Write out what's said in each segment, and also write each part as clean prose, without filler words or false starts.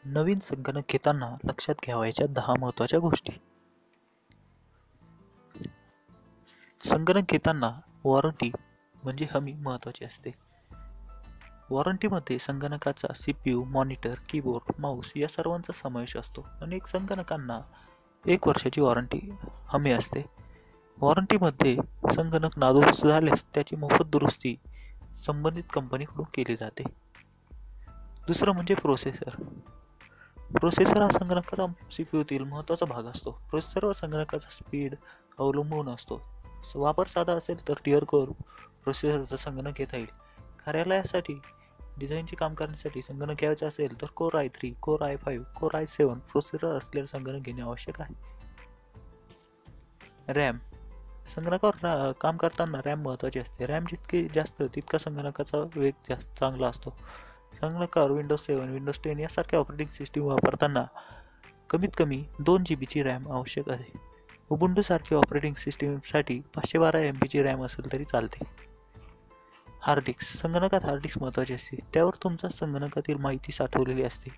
नवीन संगणक घेताना लक्षात ठेवायच्या 10 महत्त्वाच्या गोष्टी. संगणक घेताना वॉरंटी म्हणजे हमी महत्त्वाची असते. वॉरंटीमध्ये संगणकाचा CPU, मॉनिटर, कीबोर्ड, माऊस या सर्वांचा समावेश असतो. अनेक संगणकांना 1 वर्षाची वॉरंटी हमी असते. वॉरंटीमध्ये संगणक नादुरुस्त झाल्यास त्याची मोफत दुरुस्ती संबंधित कंपनीकडून केली जाते. दुसरं म्हणजे प्रोसेसर. प्रोसेसर हा संगणकाचा CPUतील महत्त्वाचा भाग असतो. प्रोसेसरवर संगणकाचा स्पीड अवलंबून असतो. वापर साधा असेल तर टियर कोर प्रोसेसरचा संगणक घेता येईल. कार्यालयासाठी डिझाईनचे काम करण्यासाठी संगणक घ्यायचा असेल तर core i3, core i5, core i7 processor असलेला संगणक घेणे आवश्यक आहे. रॅम. संगणकावर काम करताना रॅम महत्त्वाची असते. रॅम जितकी जास्त तितका संगणकाचा वेग चांगला असतो. संगणकावर विंडोज 7, विंडोज 10 यासारख्या ऑपरेटिंग सिस्टीम वापरताना कमीत कमी 2 GB रॅम आवश्यक आहे. उबुंटू सारख्या ऑपरेटिंग सिस्टीमसाठी 512 MB रॅम असेल तरी चालते. Hard disk. संगणकात हार्ड डिस्क महत्त्वाची असते. त्यावर तुमच्या संगणकातील माहिती साठवलेली असते.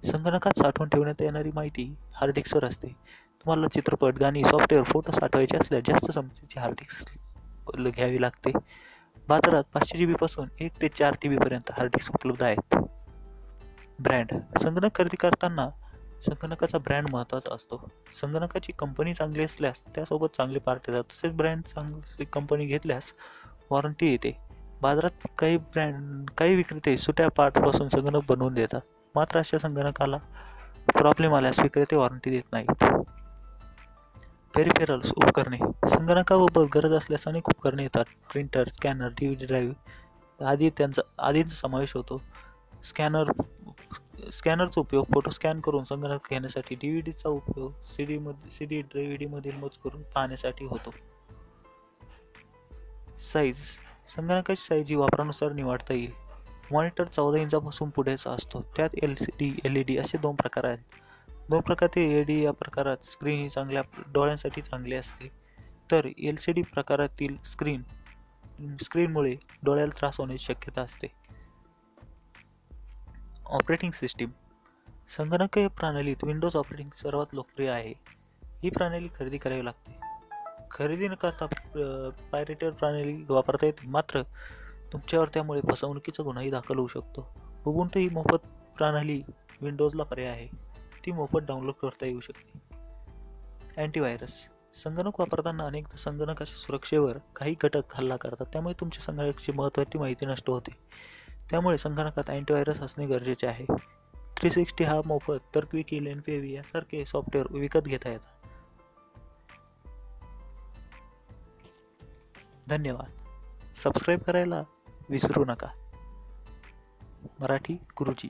संगणकात साठवून ठेवण्यात येणारी माहिती हार्ड डिस्कवर असते. तुम्हाला चित्रपट, गाणी, सॉफ्टवेअर, फोटो साठवायचे असल्यास जास्त क्षमतेची हार्ड डिस्क घ्यावी लागते. बाजारात 500 GB पासून 1 ते 4 TB पर्यंत हार्ड डिस्क उपलब्ध आहेत. ब्रँड. संगणक खरेदी करताना संगणकाचा ब्रँड महत्त्वाचा असतो. संगणकाची कंपनी चांगली असल्यास त्यासोबत चांगले पार्ट येतात. तसेच ब्रँड चांगली कंपनी घेतल्यास वॉरंटी येते. बाजारात काही विक्रेते सुट्या पार्टपासून संगणक बनवून देतात. मात्र अशा संगणकाला प्रॉब्लेम आल्यास विक्रेते वॉरंटी देत नाहीत. पेरिफेरल्स. उपकरणे. संगणकाबाबत गरज असल्यास अनेक उपकरणे येतात. प्रिंटर, स्कॅनर, DVD ड्राईव्ह आदींचा समावेश होतो. स्कॅनरचा उपयोग फोटो स्कॅन करून संगणक घेण्यासाठी, DVDचा उपयोग DVD मधील मजकूर पाहण्यासाठी होतो. साईज. संगणकाची साईज ही वापरानुसार निवडता येईल. मॉनिटर 14 इंचापासून पुढेचा असतो. त्यात LCD, LED असे 2 प्रकार आहेत. 2 प्रकारचे LED या प्रकारात स्क्रीन ही चांगल्या डोळ्यांसाठी चांगली असते, तर LCD प्रकारातील स्क्रीनमुळे डोळ्याला त्रास होण्याची शक्यता असते. Operating system. संगणकीय प्रणालीत विंडोज ऑपरेटिंग सर्वात लोकप्रिय आहे. ही प्रणाली खरेदी करावी लागते. खरेदी न करता पायरेटेड प्रणाली वापरता येते, मात्र तुमच्यावर त्यामुळे फसवणुकीचा गुन्हाही दाखल होऊ शकतो. उबुंटू ही मोफत प्रणाली विंडोजला पर्याय आहे. ती मोफत डाउनलोड करता येऊ शकते. अँटीव्हायरस. संगणक वापरताना अनेकदा संगणकाच्या सुरक्षेवर काही घटक हल्ला करतात, त्यामुळे तुमच्या संगणकाची महत्त्वाची माहिती नष्ट होते. त्यामुळे संगणकात अँटीव्हायरस असणे गरजेचे आहे. 360 हा मोफत, तर क्विक इल, NPV यासारखे सॉफ्टवेअर विकत घेता येतात. धन्यवाद. सबस्क्राईब करायला विसरू नका. मराठी गुरुजी.